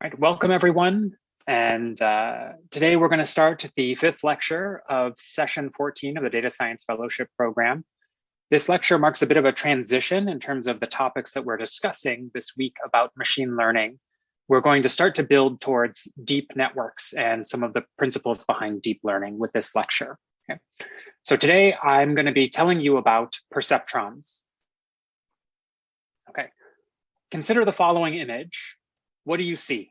Right, welcome everyone. And today we're going to start the 5th lecture of session 14 of the Data Science Fellowship Program. This lecture marks a bit of a transition in terms of the topics that we're discussing this week about machine learning. We're going to start to build towards deep networks and some of the principles behind deep learning with this lecture. Okay. So today I'm going to be telling you about perceptrons. Okay. Consider the following image. What do you see?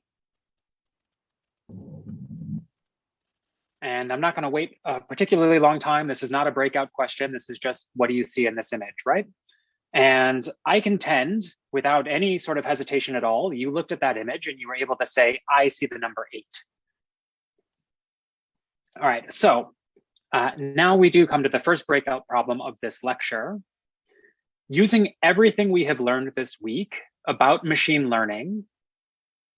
And I'm not going to wait a particularly long time. This is not a breakout question. This is just, what do you see in this image, right? And I contend, without any sort of hesitation at all, you looked at that image and you were able to say, I see the number 8. All right, so now we do come to the first breakout problem of this lecture. Using everything we have learned this week about machine learning,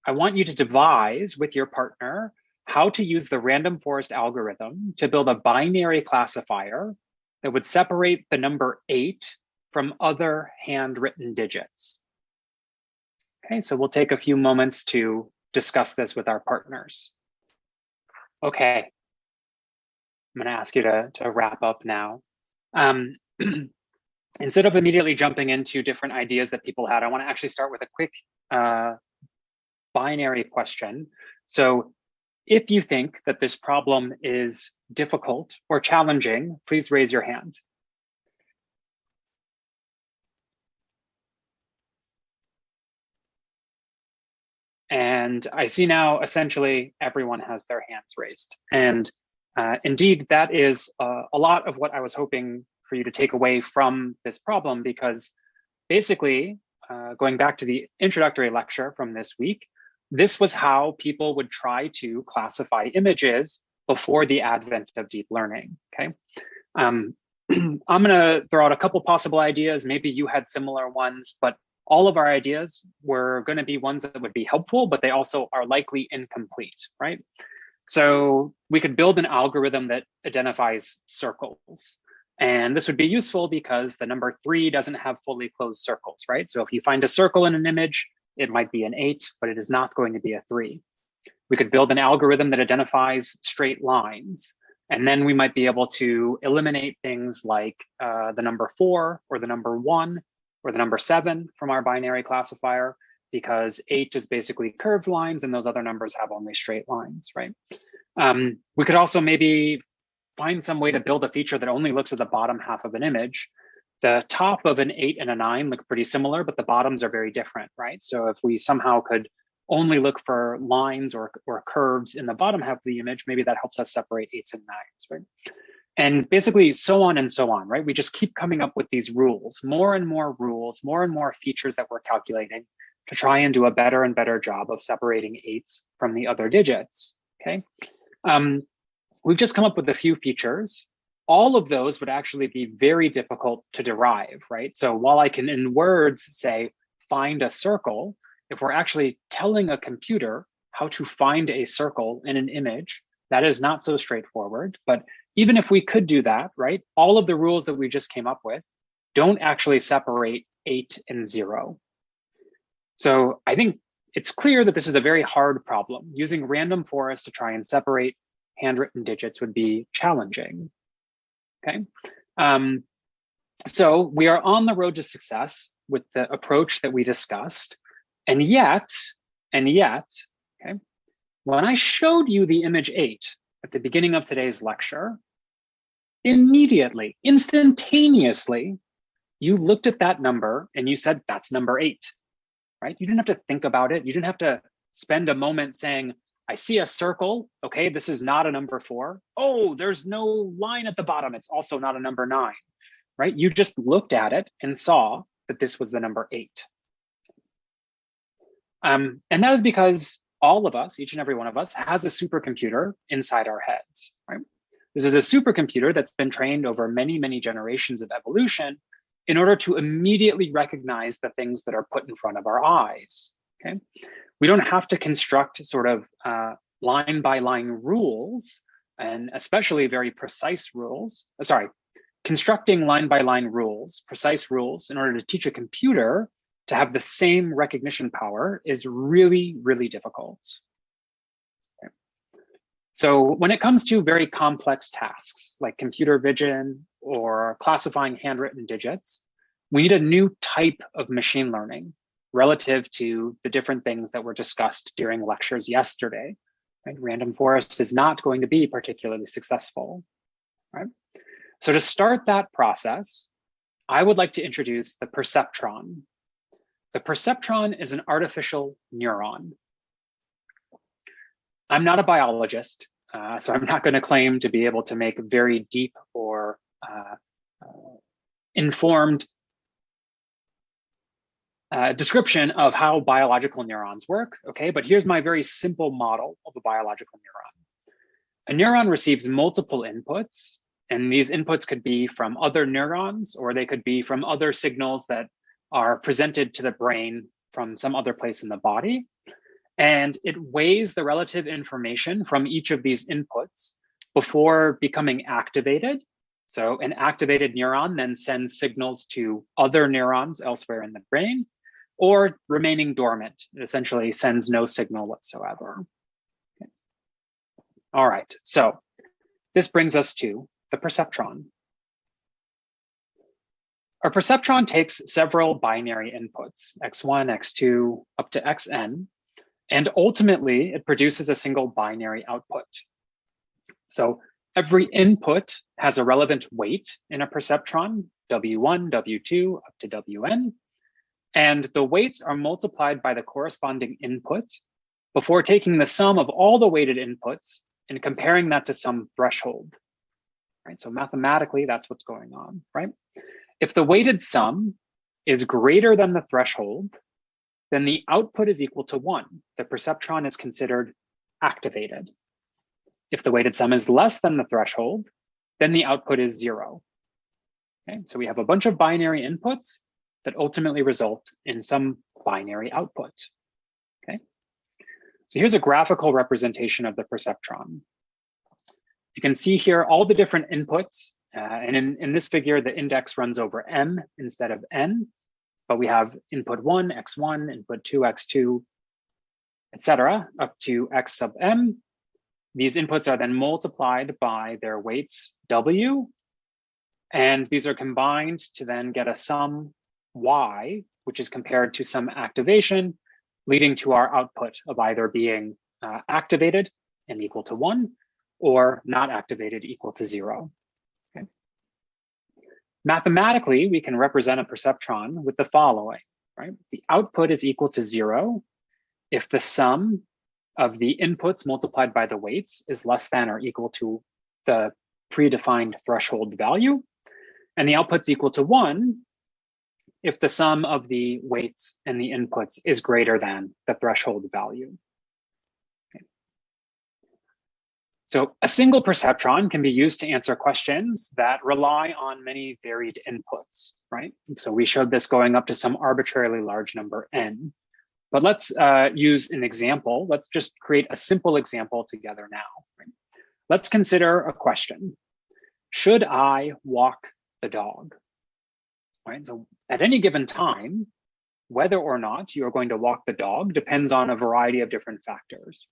I want you to devise with your partner how to use the random forest algorithm to build a binary classifier that would separate the number 8 from other handwritten digits. Okay, so we'll take a few moments to discuss this with our partners. Okay, I'm going to ask you to wrap up now. Instead of immediately jumping into different ideas that people had, I want to actually start with a quick binary question. So if you think that this problem is difficult or challenging, please raise your hand. And I see now essentially everyone has their hands raised. And indeed, that is a lot of what I was hoping for you to take away from this problem, because basically, going back to the introductory lecture from this week, this was how people would try to classify images before the advent of deep learning, okay? I'm gonna throw out a couple possible ideas. Maybe you had similar ones, but all of our ideas were gonna be ones that would be helpful, but they also are likely incomplete, right? So we could build an algorithm that identifies circles. And this would be useful because the number 3 doesn't have fully closed circles, right? So if you find a circle in an image, it might be an 8, but it is not going to be a 3. We could build an algorithm that identifies straight lines, and then we might be able to eliminate things like the number 4 or the number 1 or the number 7 from our binary classifier, because 8 is basically curved lines and those other numbers have only straight lines, right? We could also maybe find some way to build a feature that only looks at the bottom half of an image. The top of an 8 and a 9 look pretty similar, but the bottoms are very different, right? So if we somehow could only look for lines or curves in the bottom half of the image, maybe that helps us separate 8s and 9s, right? And basically so on and so on, right? We just keep coming up with these rules, more and more rules, more and more features that we're calculating to try and do a better and better job of separating 8s from the other digits, okay? We've just come up with a few features. All of those would actually be very difficult to derive, right? So while I can in words say, find a circle, if we're actually telling a computer how to find a circle in an image, that is not so straightforward. But even if we could do that, right, all of the rules that we just came up with don't actually separate 8 and 0. So I think it's clear that this is a very hard problem. Using random forest to try and separate handwritten digits would be challenging. Okay, so we are on the road to success with the approach that we discussed. And yet, okay, when I showed you the image 8 at the beginning of today's lecture, immediately, instantaneously, you looked at that number and you said, that's number 8, right? You didn't have to think about it. You didn't have to spend a moment saying, I see a circle, okay, this is not a number 4. Oh, there's no line at the bottom. It's also not a number 9, right? You just looked at it and saw that this was the number 8. And that is because all of us, each and every one of us, has a supercomputer inside our heads, right? This is a supercomputer that's been trained over many, many generations of evolution in order to immediately recognize the things that are put in front of our eyes, okay? We don't have to construct sort of line by line rules, and especially very precise rules. Constructing line by line rules, precise rules, in order to teach a computer to have the same recognition power is really, really difficult. Okay. So when it comes to very complex tasks like computer vision or classifying handwritten digits, we need a new type of machine learning relative to the different things that were discussed during lectures yesterday. Right? Random forest is not going to be particularly successful. Right? So to start that process, I would like to introduce the Perceptron. The Perceptron is an artificial neuron. I'm not a biologist, so I'm not going to claim to be able to make very deep or informed description of how biological neurons work, okay? But here's my very simple model of a biological neuron. A neuron receives multiple inputs, and these inputs could be from other neurons, or they could be from other signals that are presented to the brain from some other place in the body. And it weighs the relative information from each of these inputs before becoming activated. So an activated neuron then sends signals to other neurons elsewhere in the brain, or remaining dormant. It essentially sends no signal whatsoever. Okay. All right, so this brings us to the perceptron. Our perceptron takes several binary inputs, x1, x2, up to xn, and ultimately it produces a single binary output. So every input has a relevant weight in a perceptron, w1, w2, up to wn, and the weights are multiplied by the corresponding input before taking the sum of all the weighted inputs and comparing that to some threshold. Right? So mathematically, that's what's going on, right? If the weighted sum is greater than the threshold, then the output is equal to 1. The perceptron is considered activated. If the weighted sum is less than the threshold, then the output is 0. Okay? So we have a bunch of binary inputs that ultimately result in some binary output. Okay? So here's a graphical representation of the perceptron. You can see here all the different inputs. And in this figure, the index runs over m instead of n. But we have input 1, x1, input 2, x2, etc., up to x sub m. These inputs are then multiplied by their weights w. And these are combined to then get a sum y, which is compared to some activation, leading to our output of either being activated and equal to 1, or not activated equal to 0. Okay. Mathematically, we can represent a perceptron with the following, right? The output is equal to 0 if the sum of the inputs multiplied by the weights is less than or equal to the predefined threshold value. And the output's equal to 1 if the sum of the weights and the inputs is greater than the threshold value. Okay. So a single perceptron can be used to answer questions that rely on many varied inputs, right? So we showed this going up to some arbitrarily large number n. But let's use an example. Let's just create a simple example together now. Right? Let's consider a question. Should I walk the dog? Right? So at any given time, whether or not you are going to walk the dog depends on a variety of different factors.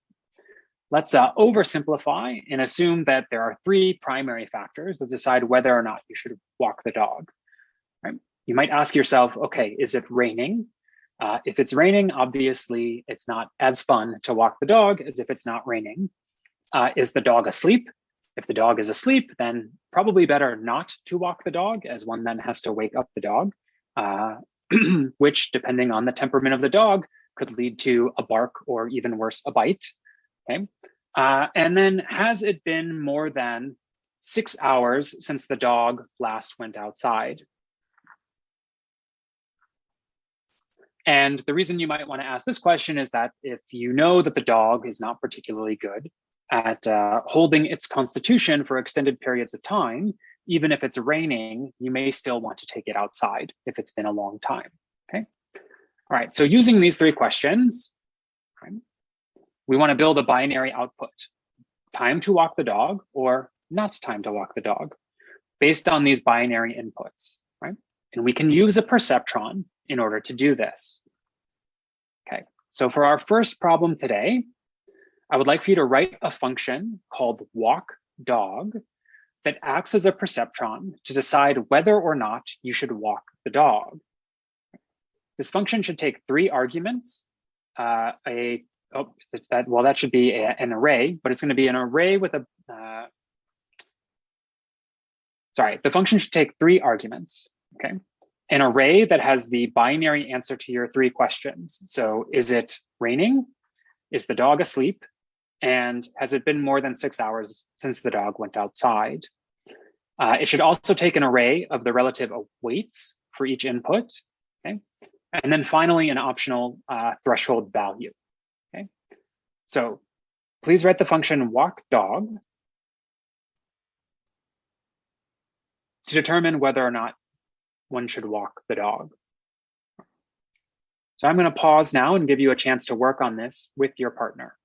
Let's oversimplify and assume that there are 3 primary factors that decide whether or not you should walk the dog. Right? You might ask yourself, okay, is it raining? If it's raining, obviously it's not as fun to walk the dog as if it's not raining. Is the dog asleep? If the dog is asleep, then probably better not to walk the dog, as one then has to wake up the dog, which, depending on the temperament of the dog, could lead to a bark or even worse, a bite. Okay. And then, has it been more than 6 hours since the dog last went outside? And the reason you might want to ask this question is that if you know that the dog is not particularly good at holding its constitution for extended periods of time, even if it's raining, you may still want to take it outside if it's been a long time, okay? All right, so using these 3 questions, right, we want to build a binary output, time to walk the dog or not time to walk the dog, based on these binary inputs, right? And we can use a perceptron in order to do this. Okay, so for our first problem today, I would like for you to write a function called walkDog that acts as a perceptron to decide whether or not you should walk the dog. This function should take 3 arguments. That should be an array, but it's going to be an array with a, the function should take 3 arguments, okay? An array that has the binary answer to your 3 questions. So is it raining? Is the dog asleep? And has it been more than 6 hours since the dog went outside? It should also take an array of the relative weights for each input, okay? And then finally, an optional threshold value, okay? So please write the function walkDog to determine whether or not one should walk the dog. So I'm going to pause now and give you a chance to work on this with your partner.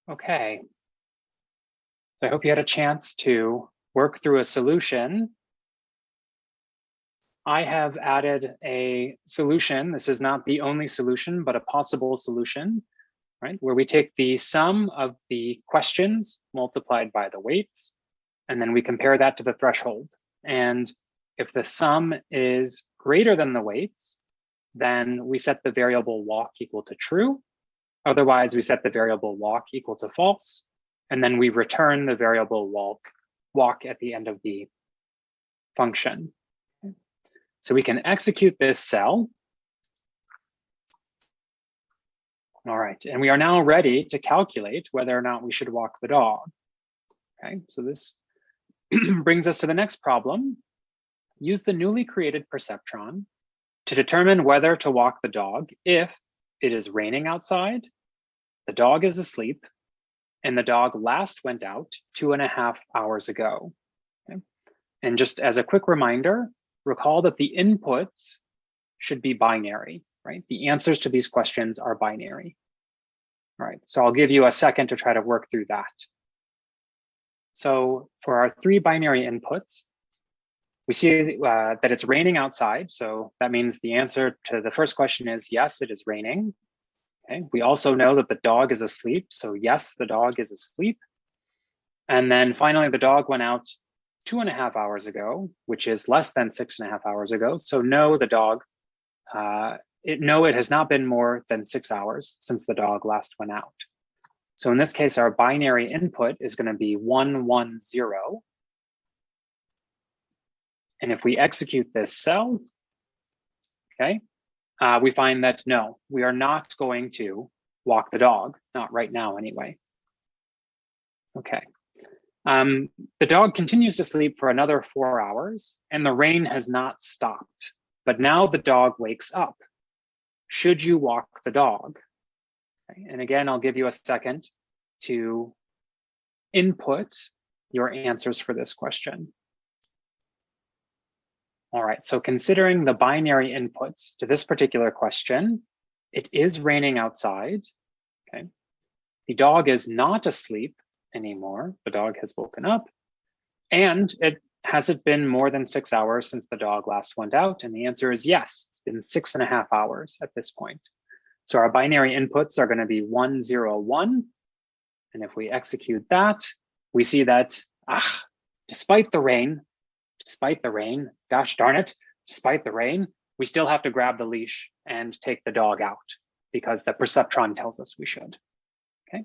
Okay, so I hope you had a chance to work through a solution. I have added a solution. This is not the only solution, but a possible solution, right? Where we take the sum of the questions multiplied by the weights, and then we compare that to the threshold. And if the sum is greater than the weights, then we set the variable walk equal to true. Otherwise, we set the variable walk equal to false, and then we return the variable walk at the end of the function. So we can execute this cell. All right, and we are now ready to calculate whether or not we should walk the dog. Okay, so this brings us to the next problem. Use the newly created perceptron to determine whether to walk the dog if it is raining outside, the dog is asleep, and the dog last went out 2.5 hours ago. Okay? And just as a quick reminder, recall that the inputs should be binary, right? The answers to these questions are binary. All right, so I'll give you a second to try to work through that. So for our 3 binary inputs, We see that it's raining outside. So that means the answer to the first question is yes, it is raining. Okay. We also know that the dog is asleep. So yes, the dog is asleep. And then finally, the dog went out 2.5 hours ago, which is less than 6.5 hours ago. So no, the dog, no, it has not been more than 6 hours since the dog last went out. So in this case, our binary input is going to be 1, 1, 0. And if we execute this cell, okay, we find that no, we are not going to walk the dog, not right now anyway. Okay. The dog continues to sleep for another 4 hours, and the rain has not stopped. But now the dog wakes up. Should you walk the dog? Okay. And again, I'll give you a second to input your answers for this question. All right, so considering the binary inputs to this particular question, it is raining outside, okay? The dog is not asleep anymore. The dog has woken up. And has it been more than 6 hours since the dog last went out? And the answer is yes, it's been 6.5 hours at this point. So our binary inputs are gonna be 1, 0, 1. And if we execute that, we see that, despite the rain, gosh darn it, despite the rain, we still have to grab the leash and take the dog out because the perceptron tells us we should, okay?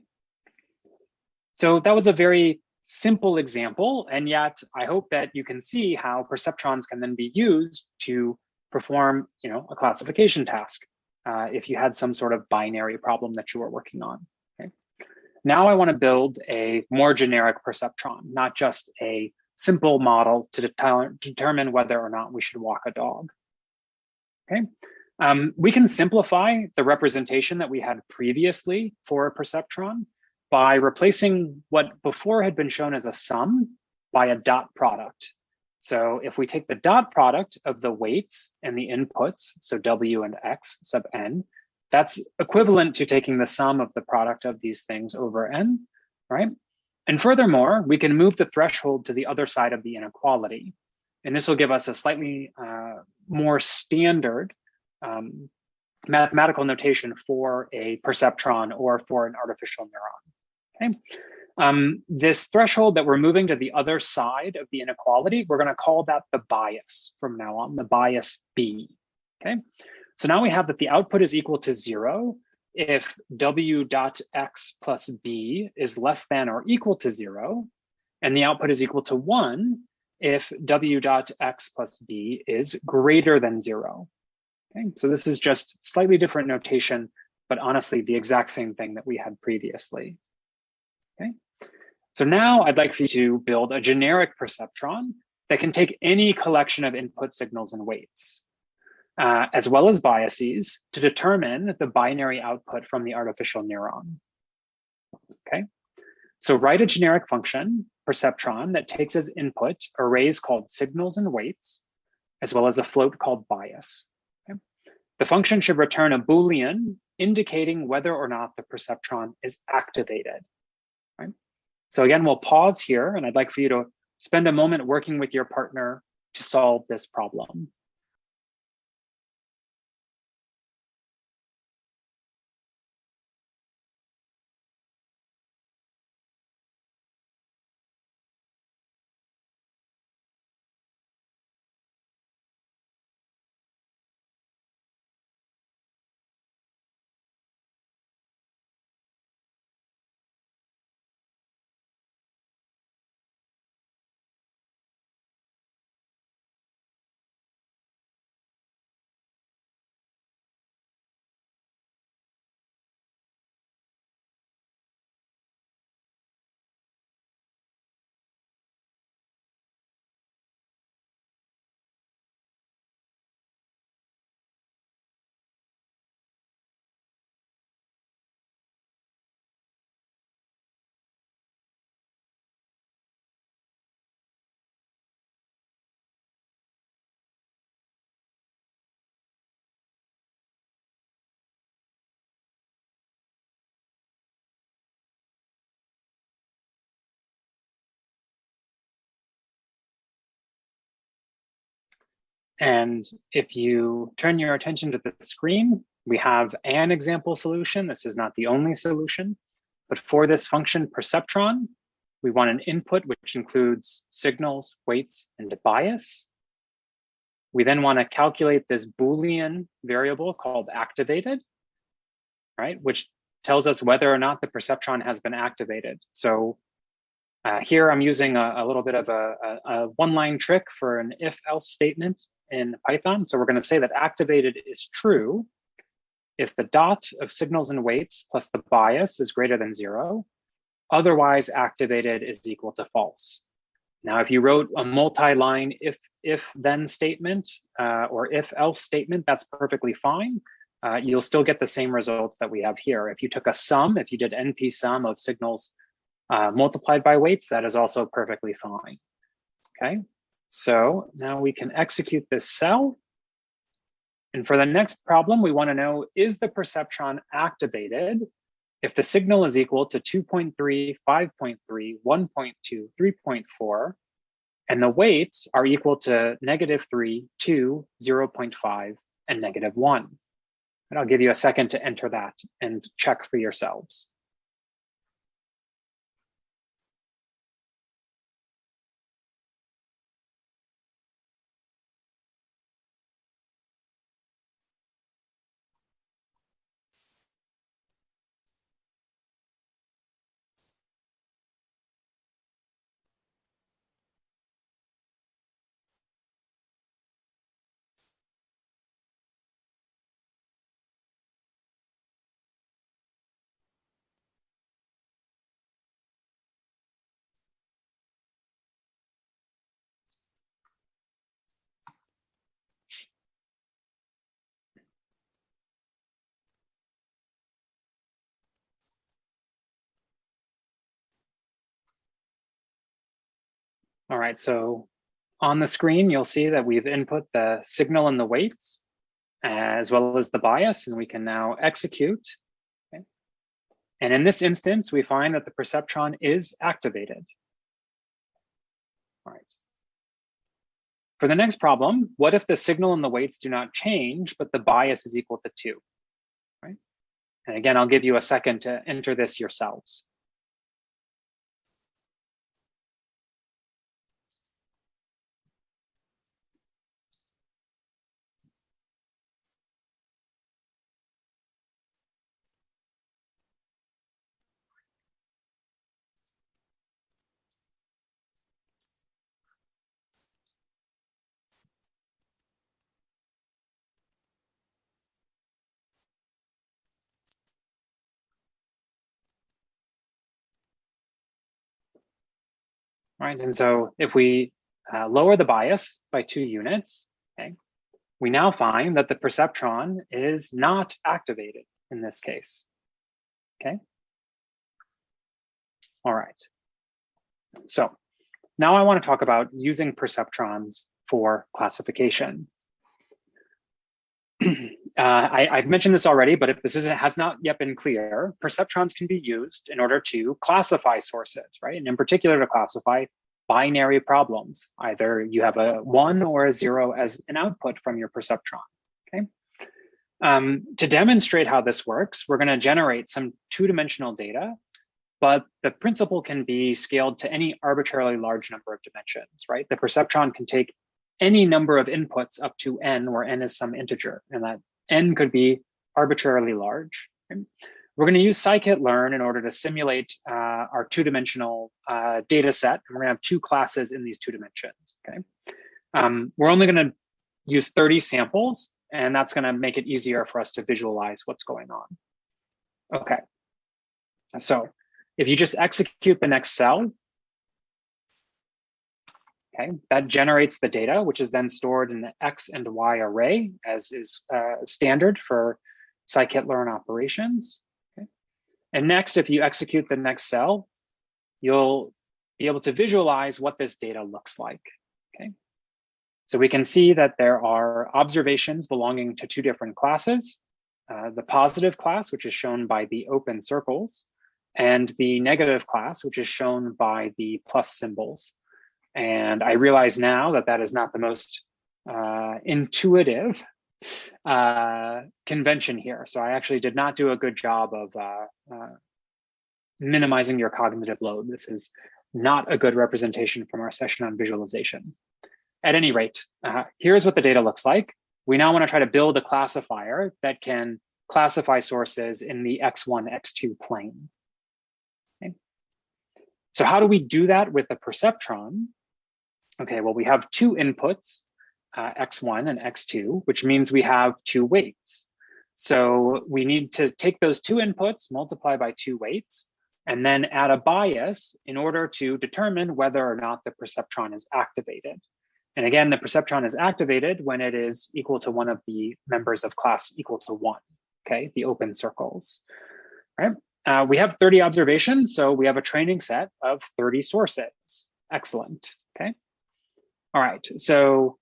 So that was a very simple example, and yet I hope that you can see how perceptrons can then be used to perform, a classification task if you had some sort of binary problem that you were working on, okay? Now I want to build a more generic perceptron, not just a simple model to determine whether or not we should walk a dog, okay? We can simplify the representation that we had previously for a perceptron by replacing what before had been shown as a sum by a dot product. So if we take the dot product of the weights and the inputs, so W and X sub n, that's equivalent to taking the sum of the product of these things over n, right? And furthermore, we can move the threshold to the other side of the inequality. And this will give us a slightly more standard mathematical notation for a perceptron or for an artificial neuron, okay? This threshold that we're moving to the other side of the inequality, we're gonna call that the bias from now on, the bias B, okay? So now we have that the output is equal to 0 if w dot x plus b is less than or equal to 0, and the output is equal to 1 if w dot x plus b is greater than 0. Okay, so this is just slightly different notation, but honestly the exact same thing that we had previously. Okay, so now I'd like for you to build a generic perceptron that can take any collection of input signals and weights, as well as biases, to determine the binary output from the artificial neuron. Okay, so write a generic function, perceptron, that takes as input arrays called signals and weights, as well as a float called bias. Okay? The function should return a Boolean indicating whether or not the perceptron is activated. Right? So again, we'll pause here, and I'd like for you to spend a moment working with your partner to solve this problem. And if you turn your attention to the screen, we have an example solution. This is not the only solution, but for this function Perceptron, we want an input which includes signals, weights, and a bias. We then want to calculate this Boolean variable called activated, right, which tells us whether or not the perceptron has been activated. So here I'm using a little bit of a one-line trick for an if-else statement in Python. So we're going to say that activated is true if the dot of signals and weights plus the bias is greater than 0. Otherwise, activated is equal to false. Now, if you wrote a multi-line if-then statement or if-else statement, that's perfectly fine. You'll still get the same results that we have here. If you took a sum, if you did NP sum of signals multiplied by weights, that is also perfectly fine. Okay, so now we can execute this cell. And for the next problem, we want to know, is the perceptron activated if the signal is equal to 2.3, 5.3, 1.2, 3.4, and the weights are equal to -3, 2, 0.5, and -1. And I'll give you a second to enter that and check for yourselves. All right, so on the screen, you'll see that we've input the signal and the weights, as well as the bias, and we can now execute. Okay. And in this instance, we find that the perceptron is activated. All right. For the next problem, what if the signal and the weights do not change, but the bias is equal to 2? Right? And again, I'll give you a second to enter this yourselves. Right, and so if we lower the bias by 2 units, okay, we now find that the perceptron is not activated in this case. Okay. All right. So now I want to talk about using perceptrons for classification. I've mentioned this already, but if this has not yet been clear, perceptrons can be used in order to classify sources, right? And in particular, to classify binary problems. Either you have a 1 or a 0 as an output from your perceptron, okay? To demonstrate how this works, we're going to generate some 2-dimensional data, but the principle can be scaled to any arbitrarily large number of dimensions, right? The perceptron can take any number of inputs up to n, where n is some integer, and that n could be arbitrarily large. Okay? We're going to use scikit-learn in order to simulate our 2-dimensional data set, and we're going to have 2 classes in these 2 dimensions. Okay, we're only going to use 30 samples, and that's going to make it easier for us to visualize what's going on. Okay, so if you just execute the next cell, okay, that generates the data, which is then stored in the X and Y array, as is standard for scikit-learn operations. Okay. And next, if you execute the next cell, you'll be able to visualize what this data looks like. Okay. So we can see that there are observations belonging to 2 different classes, the positive class, which is shown by the open circles, and the negative class, which is shown by the plus symbols. And I realize now that that is not the most intuitive convention here. So I actually did not do a good job of minimizing your cognitive load. This is not a good representation from our session on visualization. At any rate, here's what the data looks like. We now want to try to build a classifier that can classify sources in the X1, X2 plane. Okay. So how do we do that with a perceptron? Okay, well, we have two inputs, X1 and X2, which means we have two weights. So we need to take those two inputs, multiply by two weights, and then add a bias in order to determine whether or not the perceptron is activated. And again, the perceptron is activated when it is equal to one of the members of class equal to 1, okay, the open circles, right? We have 30 observations, so we have a training set of 30 sources. Excellent, okay? All right, so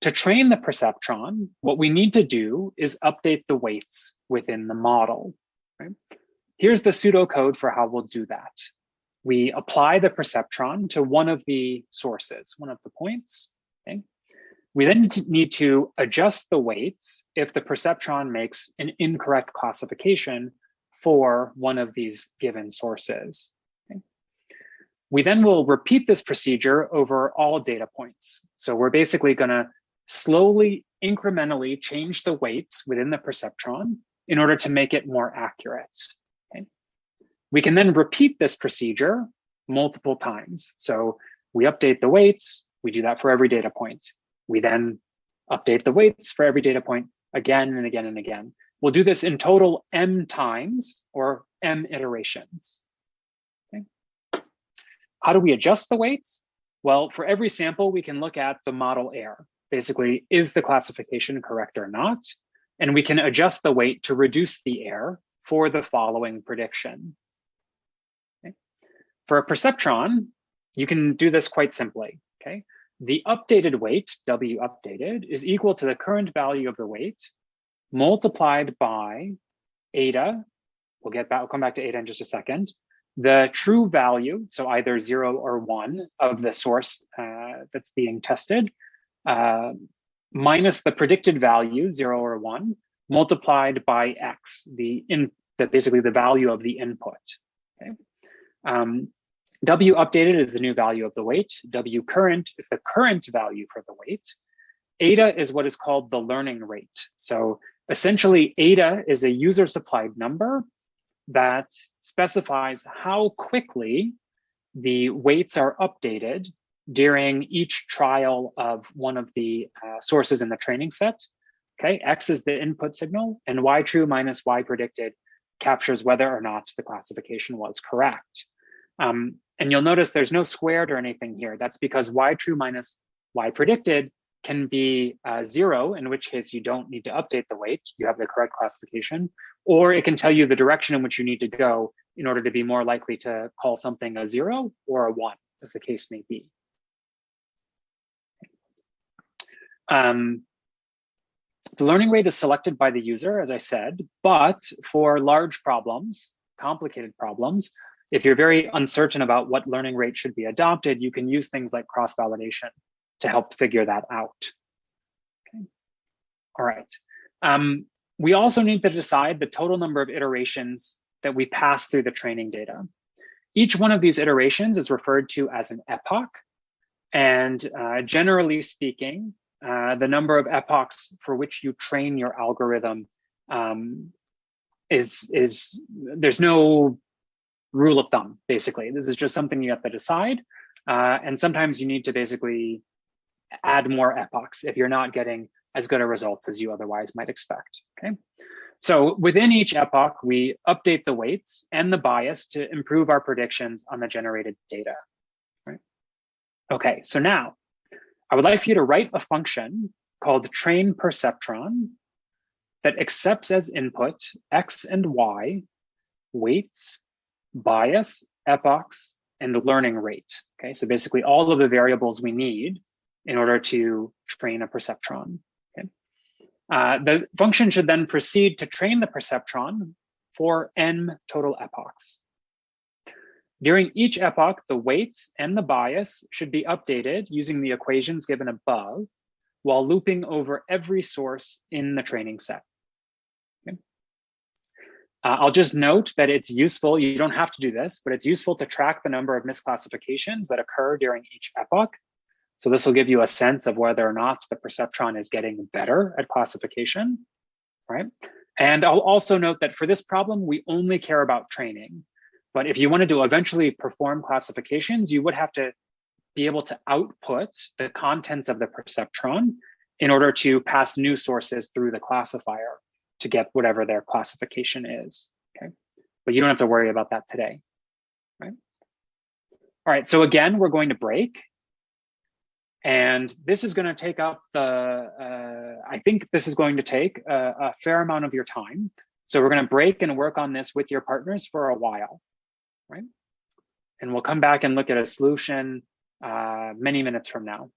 to train the perceptron, what we need to do is update the weights within the model, right? Here's the pseudocode for how we'll do that. We apply the perceptron to one of the sources, one of the points, okay? We then need to adjust the weights if the perceptron makes an incorrect classification for one of these given sources. Okay? We then will repeat this procedure over all data points. So we're basically gonna slowly, incrementally change the weights within the perceptron in order to make it more accurate. Okay? We can then repeat this procedure multiple times. So we update the weights, we do that for every data point. We then update the weights for every data point again and again and again. We'll do this in total m times or m iterations. Okay. How do we adjust the weights? Well, for every sample, we can look at the model error. Basically, is the classification correct or not? And we can adjust the weight to reduce the error for the following prediction. Okay. For a perceptron, you can do this quite simply, okay? The updated weight, W updated, is equal to the current value of the weight multiplied by eta. We'll come back to eta in just a second. The true value, so either 0 or 1 of the source that's being tested, minus the predicted value, 0 or 1, multiplied by x, basically the value of the input. Okay. W updated is the new value of the weight. W current is the current value for the weight. Eta is what is called the learning rate. So essentially, eta is a user-supplied number that specifies how quickly the weights are updated during each trial of one of the sources in the training set. Okay, X is the input signal, and Y true minus Y predicted captures whether or not the classification was correct. And you'll notice there's no squared or anything here. That's because Y true minus Y predicted can be 0, in which case you don't need to update the weight. You have the correct classification, or it can tell you the direction in which you need to go in order to be more likely to call something a 0 or a 1, as the case may be. The learning rate is selected by the user, as I said, but for large problems, complicated problems, if you're very uncertain about what learning rate should be adopted, you can use things like cross-validation to help figure that out. Okay. All right. We also need to decide the total number of iterations that we pass through the training data. Each one of these iterations is referred to as an epoch. And generally speaking, the number of epochs for which you train your algorithm there's no rule of thumb, basically. This is just something you have to decide. And sometimes you need to basically add more epochs if you're not getting as good a results as you otherwise might expect, okay? So within each epoch, we update the weights and the bias to improve our predictions on the generated data, right? Okay, so now I would like for you to write a function called train perceptron that accepts as input X and Y, weights, bias, epochs, and learning rate. Okay, so basically all of the variables we need in order to train a perceptron. Okay. The function should then proceed to train the perceptron for n total epochs. During each epoch, the weights and the bias should be updated using the equations given above while looping over every source in the training set. Okay. I'll just note that it's useful, you don't have to do this, but it's useful to track the number of misclassifications that occur during each epoch. So this will give you a sense of whether or not the perceptron is getting better at classification, right? And I'll also note that for this problem, we only care about training. But if you wanted to eventually perform classifications, you would have to be able to output the contents of the perceptron in order to pass new sources through the classifier to get whatever their classification is, okay? But you don't have to worry about that today, right? All right, so again, we're going to break. And this is going to take up I think this is going to take a fair amount of your time. So we're going to break and work on this with your partners for a while, right? And we'll come back and look at a solution many minutes from now.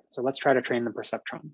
So let's try to train the perceptron.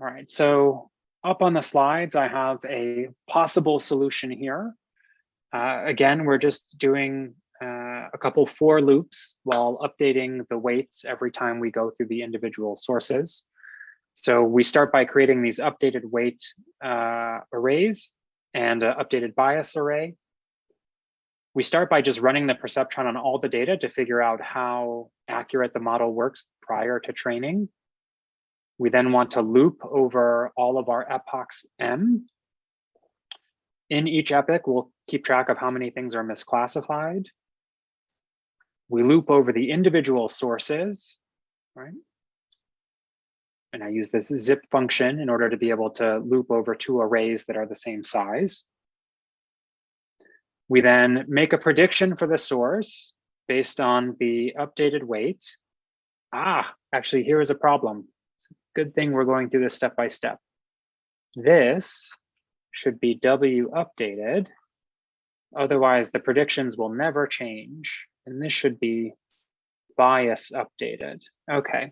All right, so up on the slides, I have a possible solution here. Again, we're just doing a couple for loops while updating the weights every time we go through the individual sources. So we start by creating these updated weight arrays and an updated bias array. We start by just running the perceptron on all the data to figure out how accurate the model works prior to training. We then want to loop over all of our epochs M. In each epoch, we'll keep track of how many things are misclassified. We loop over the individual sources, right? And I use this zip function in order to be able to loop over two arrays that are the same size. We then make a prediction for the source based on the updated weight. Actually, here is a problem. It's a good thing we're going through this step by step. This should be W updated. Otherwise, the predictions will never change. And this should be bias updated. Okay.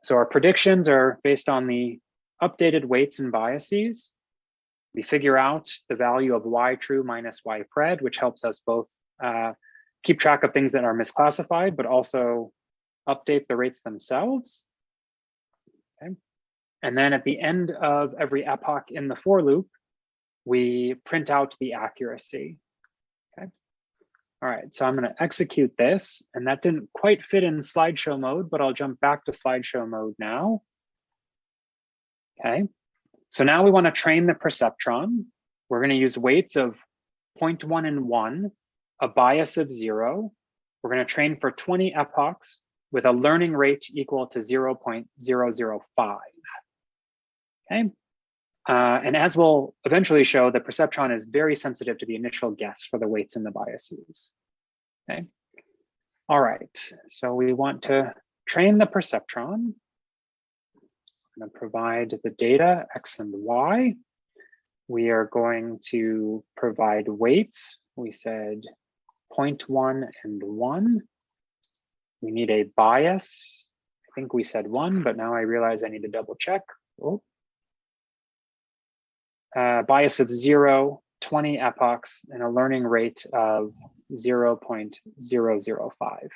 So our predictions are based on the updated weights and biases. We figure out the value of Y true minus Y pred, which helps us both keep track of things that are misclassified, but also update the rates themselves. Okay. And then at the end of every epoch in the for loop, we print out the accuracy. Okay. All right, so I'm going to execute this, and that didn't quite fit in slideshow mode, but I'll jump back to slideshow mode now. Okay, so now we want to train the perceptron. We're going to use weights of 0.1 and 1, a bias of 0. We're going to train for 20 epochs with a learning rate equal to 0.005. Okay, and as we'll eventually show, the perceptron is very sensitive to the initial guess for the weights and the biases. Okay. All right, so we want to train the perceptron. I'm going to provide the data X and Y. We are going to provide weights. We said 0.1 and 1. We need a bias. I think we said 1, but now I realize I need to double check. Oh. Bias of 0, 20 epochs, and a learning rate of 0.005.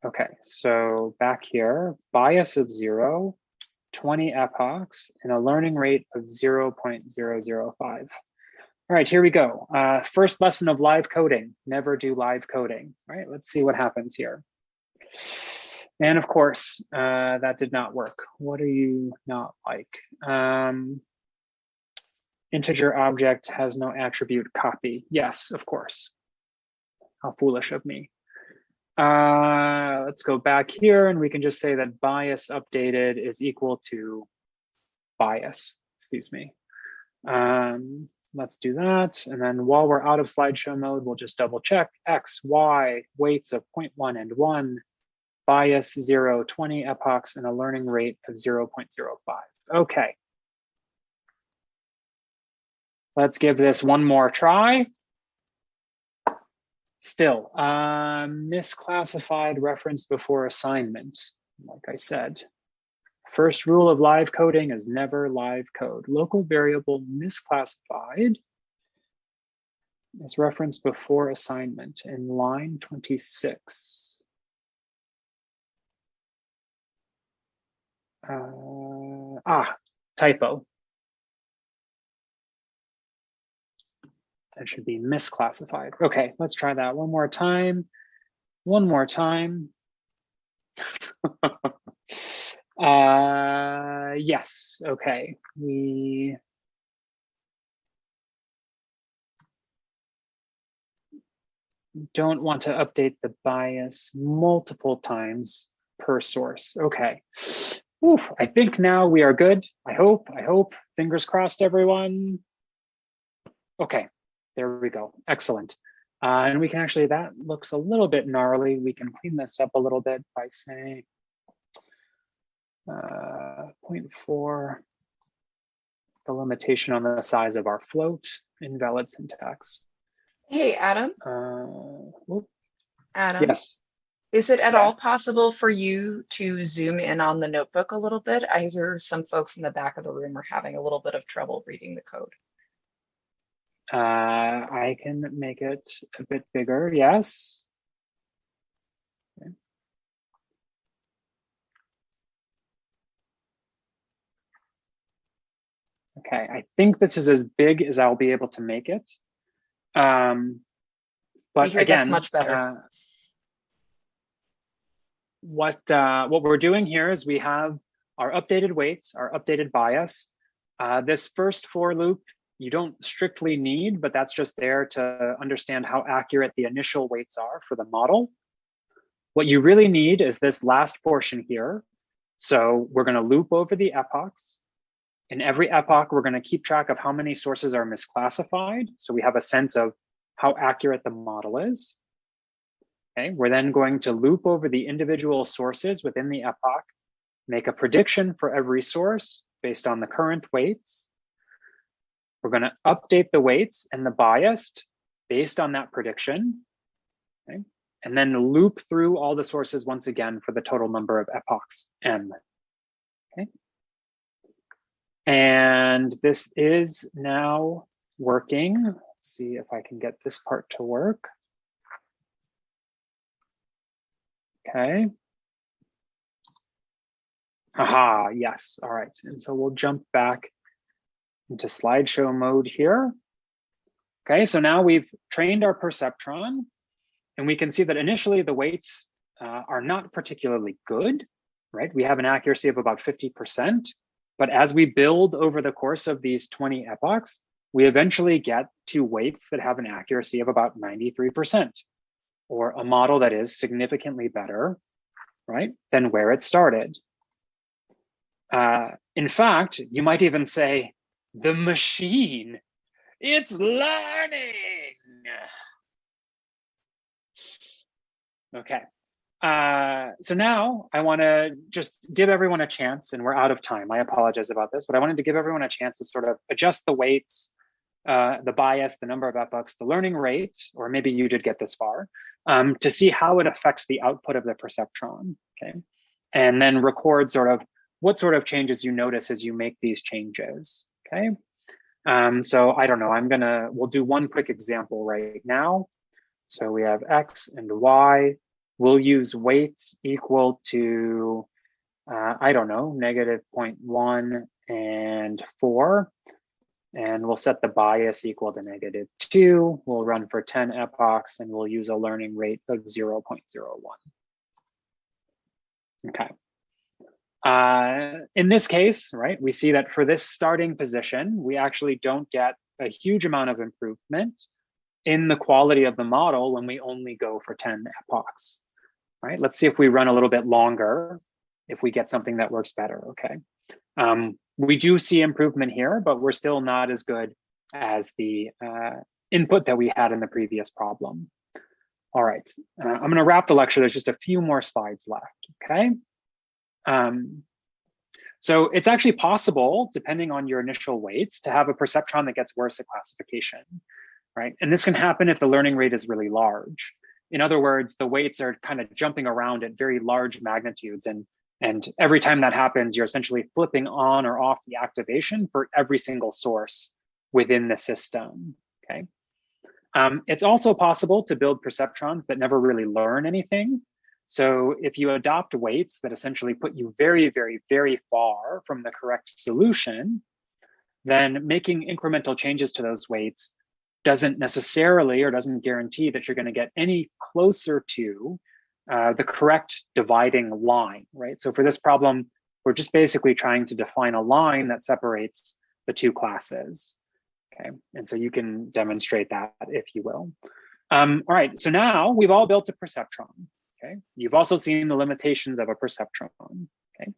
Okay, so back here, bias of 0, 20 epochs, and a learning rate of 0.005. All right, here we go. First lesson of live coding, never do live coding. All right, let's see what happens here. And of course, that did not work. What do you not like? Integer object has no attribute copy. Yes, of course. How foolish of me. Let's go back here and we can just say that bias updated is equal to bias, excuse me. Let's do that. And then while we're out of slideshow mode, we'll just double check X, Y, weights of 0.1 and 1, bias 0, 20 epochs, and a learning rate of 0.05. Okay. Let's give this one more try. Still, misclassified reference before assignment. Like I said, first rule of live coding is never live code. Local variable misclassified is referenced before assignment in line 26. Typo. That should be misclassified. Okay, let's try that one more time. One more time. Yes, okay. We don't want to update the bias multiple times per source. Okay. Oof, I think now we are good. I hope. Fingers crossed, everyone. Okay. There we go. Excellent. And we can actually, that looks a little bit gnarly. We can clean this up a little bit by saying 0.4, the limitation on the size of our float, invalid syntax. Hey, Adam. Adam. Yes. Is it at all Yes. possible for you to zoom in on the notebook a little bit? I hear some folks in the back of the room are having a little bit of trouble reading the code. I can make it a bit bigger, yes. Okay, I think this is as big as I'll be able to make it. But That's again, much better. What we're doing here is we have our updated weights, our updated bias. This first for loop, you don't strictly need, but that's just there to understand how accurate the initial weights are for the model. What you really need is this last portion here. So we're going to loop over the epochs. In every epoch, we're going to keep track of how many sources are misclassified. So we have a sense of how accurate the model is. Okay, we're then going to loop over the individual sources within the epoch, make a prediction for every source based on the current weights. We're going to update the weights and the biased based on that prediction. Okay, and then loop through all the sources once again for the total number of epochs, m. Okay. And this is now working. Let's see if I can get this part to work. Okay. Aha, yes, all right. And so we'll jump back into slideshow mode here. Okay, so now we've trained our perceptron, and we can see that initially the weights are not particularly good, right? We have an accuracy of about 50%, but as we build over the course of these 20 epochs, we eventually get to weights that have an accuracy of about 93%, or a model that is significantly better, right, than where it started. In fact, you might even say, the machine, it's learning. Okay. So now I want to just give everyone a chance, and we're out of time. I apologize about this, but I wanted to give everyone a chance to sort of adjust the weights, the bias, the number of epochs, the learning rate, or maybe you did get this far, to see how it affects the output of the perceptron, okay? And then record sort of what sort of changes you notice as you make these changes, okay? So I don't know, we'll do one quick example right now. So we have X and Y. We'll use weights equal to, I don't know, -0.1 and 4. And we'll set the bias equal to -2. We'll run for 10 epochs, and we'll use a learning rate of 0.01. Okay. In this case, right, we see that for this starting position, we actually don't get a huge amount of improvement in the quality of the model when we only go for 10 epochs, right? Let's see if we run a little bit longer, if we get something that works better, okay? We do see improvement here, but we're still not as good as the input that we had in the previous problem. All right, I'm gonna wrap the lecture. There's just a few more slides left, okay? So it's actually possible, depending on your initial weights, to have a perceptron that gets worse at classification, right? And this can happen if the learning rate is really large. In other words, the weights are kind of jumping around at very large magnitudes, and every time that happens, you're essentially flipping on or off the activation for every single source within the system, okay? It's also possible to build perceptrons that never really learn anything. So if you adopt weights that essentially put you very, very, very far from the correct solution, then making incremental changes to those weights doesn't necessarily or doesn't guarantee that you're going to get any closer to the correct dividing line, right? So for this problem, we're just basically trying to define a line that separates the two classes, okay? And so you can demonstrate that if you will. All right, so now we've all built a perceptron. Okay. You've also seen the limitations of a perceptron. Okay.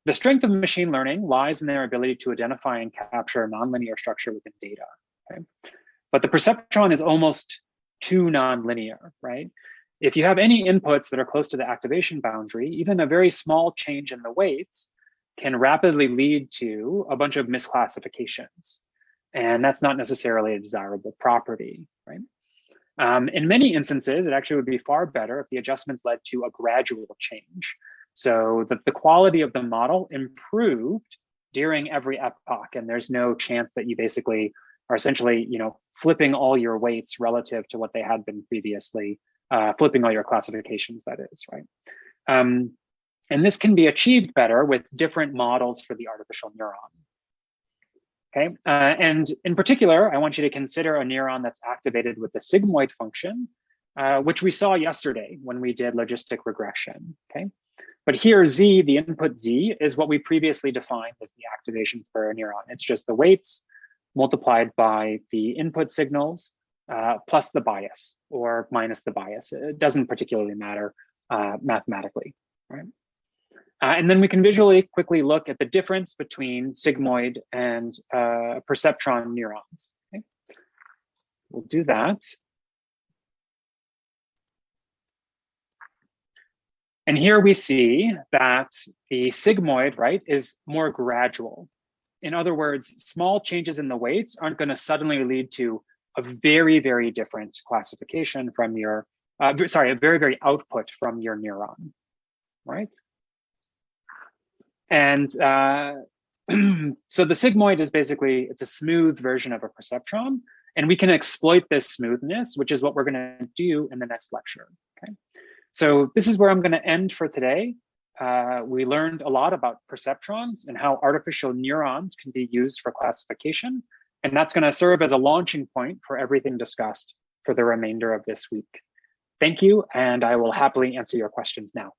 The strength of machine learning lies in their ability to identify and capture a nonlinear structure within data. Okay. But the perceptron is almost too nonlinear, right? If you have any inputs that are close to the activation boundary, even a very small change in the weights can rapidly lead to a bunch of misclassifications. And that's not necessarily a desirable property, right? In many instances, it actually would be far better if the adjustments led to a gradual change, so that the quality of the model improved during every epoch, and there's no chance that you basically are essentially, flipping all your weights relative to what they had been previously, flipping all your classifications, that is, right? And this can be achieved better with different models for the artificial neuron. Okay, and in particular, I want you to consider a neuron that's activated with the sigmoid function, which we saw yesterday when we did logistic regression, okay? But here Z, the input Z, is what we previously defined as the activation for a neuron. It's just the weights multiplied by the input signals plus the bias or minus the bias. It doesn't particularly matter mathematically, right? And then we can visually quickly look at the difference between sigmoid and perceptron neurons. Okay? We'll do that. And here we see that the sigmoid, right, is more gradual. In other words, small changes in the weights aren't going to suddenly lead to a very, very different classification from your, a very, very output from your neuron, right? And so the sigmoid is basically, it's a smooth version of a perceptron, and we can exploit this smoothness, which is what we're going to do in the next lecture, okay? So this is where I'm going to end for today. We learned a lot about perceptrons and how artificial neurons can be used for classification. And that's going to serve as a launching point for everything discussed for the remainder of this week. Thank you, and I will happily answer your questions now.